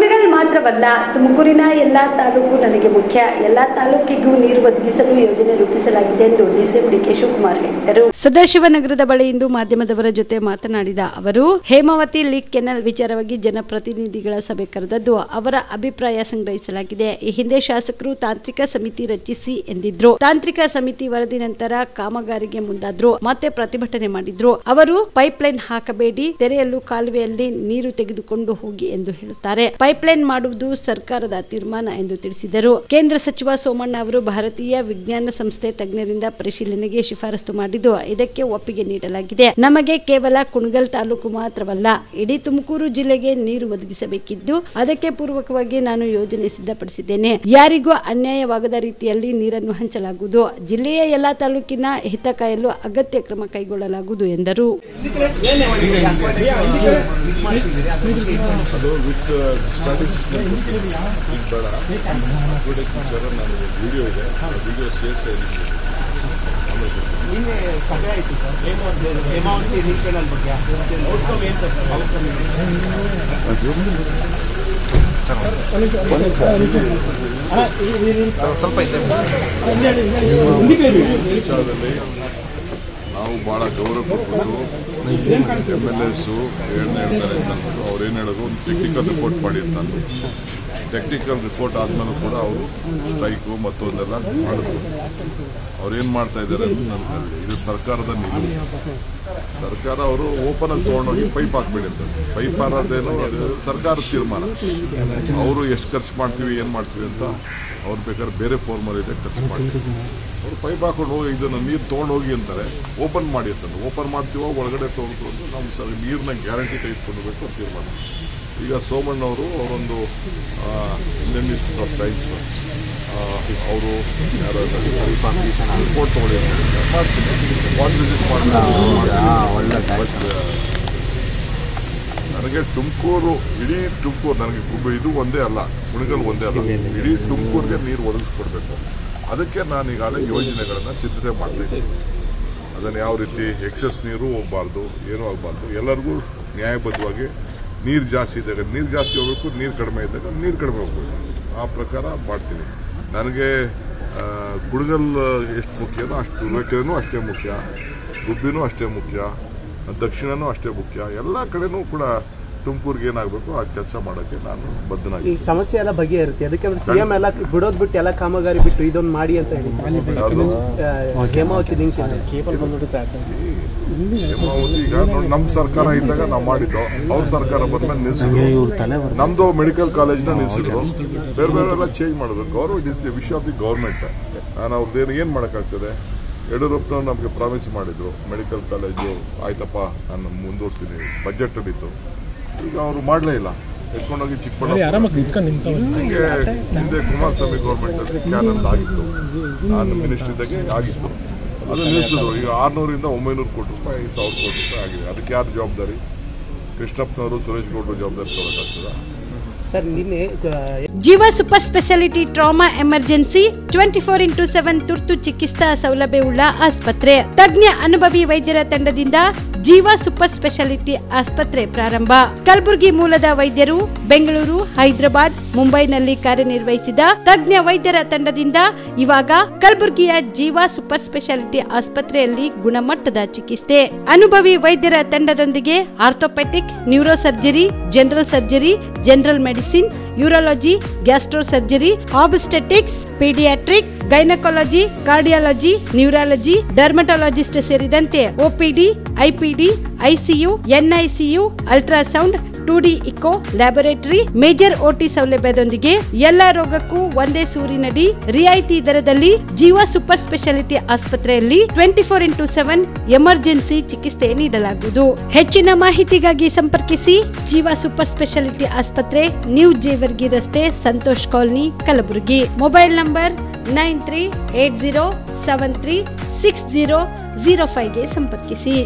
ಕುಣಿಗಲ್ ಮಾತ್ರವಲ್ಲ, ತುಮಕೂರಿನ ಎಲ್ಲಾ ತಾಲೂಕು ನನಗೆ ಮುಖ್ಯ. ಎಲ್ಲಾ ತಾಲೂಕಿಗೂ ನೀರು ಒದಗಿಸಲು ಯೋಜನೆ ರೂಪಿಸಲಾಗಿದೆ ಎಂದು ಡಿಸಿಎಂ ಡಿಕೆ ಶಿವಕುಮಾರ್ ಹೇಳಿದರು. ಸದಾಶಿವನಗರದ ಬಳಿ ಇಂದು ಮಾಧ್ಯಮದವರ ಜೊತೆ ಮಾತನಾಡಿದ ಅವರು, ಹೇಮಾವತಿ ಲೀಕ್ ಕೆನಲ್ ವಿಚಾರವಾಗಿ ಜನಪ್ರತಿನಿಧಿಗಳ ಸಭೆ ಕರೆದದ್ದು ಅವರ ಅಭಿಪ್ರಾಯ ಸಂಗ್ರಹಿಸಲಾಗಿದೆ. ಈ ಹಿಂದೆ ಶಾಸಕರು ತಾಂತ್ರಿಕ ಸಮಿತಿ ರಚಿಸಿ ಎಂದಿದ್ರು. ತಾಂತ್ರಿಕ ಸಮಿತಿ ವರದಿ ನಂತರ ಕಾಮಗಾರಿಗೆ ಮುಂದಾದ್ರು, ಮತ್ತೆ ಪ್ರತಿಭಟನೆ ಮಾಡಿದ್ರು. ಅವರು ಪೈಪ್ಲೈನ್ ಹಾಕಬೇಡಿ, ತೆರೆಯಲು ಕಾಲುವೆಯಲ್ಲಿ ನೀರು ತೆಗೆದುಕೊಂಡು ಹೋಗಿ ಎಂದು ಹೇಳುತ್ತಾರೆ. ಪೈಪ್ಲೈನ್ ಮಾಡುವುದು ಸರ್ಕಾರದ ತೀರ್ಮಾನ ಎಂದು ತಿಳಿಸಿದರು. ಕೇಂದ್ರ ಸಚಿವ ಸೋಮಣ್ಣ ಅವರು ಭಾರತೀಯ ವಿಜ್ಞಾನ ಸಂಸ್ಥೆ ತಜ್ಞರಿಂದ ಪರಿಶೀಲನೆಗೆ ಶಿಫಾರಸು ಮಾಡಿದ್ದು ಇದಕ್ಕೆ ಒಪ್ಪಿಗೆ ನೀಡಲಾಗಿದೆ. ನಮಗೆ ಕೇವಲ ಕುಣಿಗಲ್ ತಾಲೂಕು ಮಾತ್ರವಲ್ಲ, ಇಡೀ ತುಮಕೂರು ಜಿಲ್ಲೆಗೆ ನೀರು ಒದಗಿಸಬೇಕಿದ್ದು ಅದಕ್ಕೆ ಪೂರ್ವಕವಾಗಿ ನಾನು ಯೋಜನೆ ಸಿದ್ಧಪಡಿಸಿದ್ದೇನೆ. ಯಾರಿಗೂ ಅನ್ಯಾಯವಾಗದ ರೀತಿಯಲ್ಲಿ ನೀರನ್ನು ಹಂಚಲಾಗುವುದು. ಜಿಲ್ಲೆಯ ಎಲ್ಲಾ ತಾಲೂಕಿನ ಹಿತ ಕಾಯಲು ಅಗತ್ಯ ಕ್ರಮ ಕೈಗೊಳ್ಳಲಾಗುವುದು ಎಂದರು. ಸ್ಟ್ರಾಟಜಿಸ್ ನಾನು ವಿಡಿಯೋ ಇದೆ, ವಿಡಿಯೋ ಸೇರಿಸಿ ನಿನ್ನೆ ಸಭೆ ಆಯಿತು ಸರ್. ಹೇಮಾವತಿ ಲೀಕ್ ಕೆನಲ್ ಬಗ್ಗೆ ಔಟ್ಕಮ್ ಏನು ಸ್ವಲ್ಪ ವಿಚಾರದಲ್ಲಿ ನಾವು ಬಹಳ ಗೌರವ ಕೊಟ್ಟು MLAs ಏನು ಹೇಳ್ತಾರೆ ಅಂತ ಅಂದ್ಬಿಟ್ಟು ಅವ್ರು ಏನು ಹೇಳೋದು ಒಂದು ಟೆಕ್ನಿಕಲ್ ರಿಪೋರ್ಟ್ ಮಾಡಿ ಅಂತ ಅಂದ್ಬಿಟ್ಟು ಟೆಕ್ನಿಕಲ್ ರಿಪೋರ್ಟ್ ಆದ್ಮೇಲೂ ಕೂಡ ಅವರು ಸ್ಟ್ರೈಕು ಮತ್ತೊಂದೆಲ್ಲ ಮಾಡಿದ್ರು. ಅವ್ರು ಏನು ಮಾಡ್ತಾ ಇದ್ದಾರೆ ಅಂತ ಇದು ಸರ್ಕಾರದ ನಿಲುವು. ಸರ್ಕಾರ ಅವರು ಓಪನ್ ಆಗಿ ತೊಗೊಂಡೋಗಿ ಪೈಪ್ ಹಾಕ್ಬೇಡಿ ಅಂತ. ಪೈಪ್ ಹಾಕೋದೇನೋ ಅದು ಸರ್ಕಾರದ ತೀರ್ಮಾನ. ಅವರು ಎಷ್ಟು ಖರ್ಚು ಮಾಡ್ತೀವಿ ಏನು ಮಾಡ್ತೀವಿ ಅಂತ ಅವ್ರು ಬೇಕಾದ್ರೆ ಬೇರೆ ಫಾರ್ಮಲ್ ಇದೆ ಖರ್ಚು ಮಾಡ್ತೀವಿ. ಅವ್ರು ಪೈಪ್ ಹಾಕೊಂಡು ಹೋಗಿ ಇದನ್ನು ನೀರು ತೊಗೊಂಡೋಗಿ ಅಂತಾರೆ, ಓಪನ್ ಮಾಡಿ ಅಂತಂದು ಓಪನ್ ಮಾಡ್ತೀವೋ ಒಳಗಡೆ ತೊಗೊಂಡು ನಾವು ನೀರನ್ನ ಗ್ಯಾರಂಟಿ ತೆಗೆದುಕೊಳ್ಬೇಕು ಅಂತ ತೀರ್ಮಾನ. ಈಗ ಸೋಮಣ್ಣವರು ಅವರೊಂದು ಇಂಡಿಯನ್ ಇನ್ಸ್ಟಿಟ್ಯೂಟ್ ಆಫ್ ಸೈನ್ಸ್ ಅವರು ಯಾರು ರಿಪೋರ್ಟ್ ತೊಗೊಳ್ಳಿ ಮಾಡ್ತೀನಿ. ನನಗೆ ತುಮಕೂರು, ಇಡೀ ತುಮಕೂರು, ನನಗೆ ಇದು ಒಂದೇ ಅಲ್ಲ, ಕುಣಿಗಲ್ ಒಂದೇ ಅಲ್ಲ, ಇಡೀ ತುಮಕೂರಿಗೆ ನೀರು ಒದಗಿಸ್ಕೊಡ್ಬೇಕು. ಅದಕ್ಕೆ ನಾನು ಈಗಾಗಲೇ ಯೋಜನೆಗಳನ್ನು ಸಿದ್ಧತೆ ಮಾಡ್ತಾಯಿದ್ದೀನಿ. ಅದನ್ನು ಯಾವ ರೀತಿ ಎಕ್ಸೆಸ್ ನೀರು ಹೋಗಬಾರ್ದು, ಏನೂ ಆಗಬಾರ್ದು, ಎಲ್ಲರಿಗೂ ನ್ಯಾಯಬದ್ಧವಾಗಿ ನೀರು ಜಾಸ್ತಿ ಇದ್ದಾಗ ನೀರು ಜಾಸ್ತಿ ಹೋಗಬೇಕು, ನೀರು ಕಡಿಮೆ ಇದ್ದಾಗ ನೀರು ಕಡಿಮೆ ಹೋಗ್ಬೇಕು. ಆ ಪ್ರಕಾರ ಮಾಡ್ತೀನಿ. ನನಗೆ ಕುಣಿಗಲ್ ಎಷ್ಟು ಮುಖ್ಯನೋ ಅಷ್ಟು ತುರುವೇಕೆರೆನೂ ಅಷ್ಟೇ ಮುಖ್ಯ, ಗುಬ್ಬಿನೂ ಅಷ್ಟೇ ಮುಖ್ಯ, ದಕ್ಷಿಣನೂ ಅಷ್ಟೇ ಮುಖ್ಯ. ಎಲ್ಲ ಕಡೆನೂ ಕೂಡ ತುಮಕೂರಿಗೆ ಏನಾಗಬೇಕು ಆ ಕೆಲಸ ಮಾಡೋಕ್ಕೆ ನಾನು ಬದ್ಧನಾಗಿ. ಈ ಸಮಸ್ಯೆ ಎಲ್ಲ ಬಗೆಹರುತ್ತೆ. ಅದಕ್ಕೆ ಸಿಎಂ ಎಲ್ಲ ಬಿಡೋದು ಬಿಟ್ಟು ಎಲ್ಲ ಕಾಮಗಾರಿ ಬಿಟ್ಟು ಇದೊಂದು ಮಾಡಿ ಅಂತ ಹೇಳಿ ಹೇಮಾವತಿ ಲಿಂಕ್ ಹೇಮಾವತಿ ಈಗ ನಮ್ಮ ಸರ್ಕಾರ ಇದ್ದಾಗ ನಾವು ಮಾಡಿದ್ದು, ಅವ್ರ ಸರ್ಕಾರ ಬಂದ್ಮೇಲೆ ನಿಲ್ಸಿದ್ರು. ನಮ್ದು ಮೆಡಿಕಲ್ ಕಾಲೇಜ್ನ ನಿಲ್ಸಿದ್ರು, ಬೇರೆ ಬೇರೆ ಎಲ್ಲ ಚೇಂಜ್ ಮಾಡಿದ್ರು. Government is the wish of the government. ನಾನು ಅವ್ರದ್ದೇನು ಏನು ಮಾಡೋಕ್ಕಾಗ್ತದೆ. ಯಡಿಯೂರಪ್ಪನವ್ರು ನಮಗೆ ಪ್ರಾಮಿಸ್ ಮಾಡಿದ್ರು, ಮೆಡಿಕಲ್ ಕಾಲೇಜು ಆಯ್ತಪ್ಪ ನಾನು ಮುಂದುವರ್ಸ್ತೀನಿ, ಬಜೆಟಲ್ಲಿತ್ತು. ಈಗ ಅವರು ಮಾಡಲೇ ಇಲ್ಲ, ಎತ್ಕೊಂಡೋಗಿ ಚಿಕ್ಕಬಳ್ಳಾಪುರ. ಹಿಂದೆ ಕುಮಾರಸ್ವಾಮಿ ಗೌರ್ಮೆಂಟ್ ಕ್ಯಾನಲ್ ಆಗಿತ್ತು, ನಾನು ಮಿನಿಸ್ಟರ್ ಇದ್ದಾಗೆ ಆಗಿತ್ತು, ಅದು ನಿಲ್ಲಿಸಿದ್ರು. ಈಗ 600ರಿಂದ 900 ಕೋಟಿ ರೂಪಾಯಿ, 1000 ಕೋಟಿ ರೂಪಾಯಿ ಆಗಿದೆ. ಅದಕ್ಕೆ ಯಾರು ಜವಾಬ್ದಾರಿ? ಕೃಷ್ಣಪ್ಪನವರು, ಸುರೇಶ್ ಗೌಡರು ಜವಾಬ್ದಾರಿ ತಗೊಳ್ಳೋಕ್ಕಾಗ್ತದ? ಜೀವ super speciality trauma emergency 24x7 ತುರ್ತು ಚಿಕಿತ್ಸಾ ಸೌಲಭ್ಯವುಳ್ಳ ಆಸ್ಪತ್ರೆ. ತಜ್ಞ ಅನುಭವಿ ವೈದ್ಯರ ತಂಡದಿಂದ ಜೀವ ಸೂಪರ್ ಸ್ಪೆಷಾಲಿಟಿ ಆಸ್ಪತ್ರೆ ಪ್ರಾರಂಭ. ಕಲಬುರಗಿ ಮೂಲದ ವೈದ್ಯರು ಬೆಂಗಳೂರು, ಹೈದರಾಬಾದ್, ಮುಂಬೈನಲ್ಲಿ ಕಾರ್ಯನಿರ್ವಹಿಸಿದ ತಜ್ಞ ವೈದ್ಯರ ತಂಡದಿಂದ ಇವಾಗ ಕಲಬುರಗಿಯ ಜೀವ ಸೂಪರ್ ಸ್ಪೆಷಾಲಿಟಿ ಆಸ್ಪತ್ರೆಯಲ್ಲಿ ಗುಣಮಟ್ಟದ ಚಿಕಿತ್ಸೆ. ಅನುಭವಿ ವೈದ್ಯರ ತಂಡದೊಂದಿಗೆ orthopaedic, neuro surgery, general surgery, general medicine, urology, gastro surgery, obstetrics, paediatric, gynaecology, cardiology, neurology, dermatologist ಸೇರಿದಂತೆ OPD, IPD, ICU, NICU, ultrasound, 2D echo, laboratory, major OT ಸೌಲಭ್ಯದೊಂದಿಗೆ ಎಲ್ಲ ರೋಗಕ್ಕೂ ಒಂದೇ ಸೂರಿನಡಿ ರಿಯಾಯಿತಿ ದರದಲ್ಲಿ ಜೀವ ಸೂಪರ್ ಸ್ಪೆಷಾಲಿಟಿ ಆಸ್ಪತ್ರೆಯಲ್ಲಿ 24x7 ಎಮರ್ಜೆನ್ಸಿ ಚಿಕಿತ್ಸೆ ನೀಡಲಾಗುವುದು. ಹೆಚ್ಚಿನ ಮಾಹಿತಿಗಾಗಿ ಸಂಪರ್ಕಿಸಿ ಜೀವ ಸೂಪರ್ ಸ್ಪೆಷಾಲಿಟಿ ಆಸ್ಪತ್ರೆ, ನ್ಯೂ ಜೇವರ್ಗಿ ರಸ್ತೆ, Santosh colony, Kalaburagi. Mobile number 9380736005ಗೆ ಸಂಪರ್ಕಿಸಿ.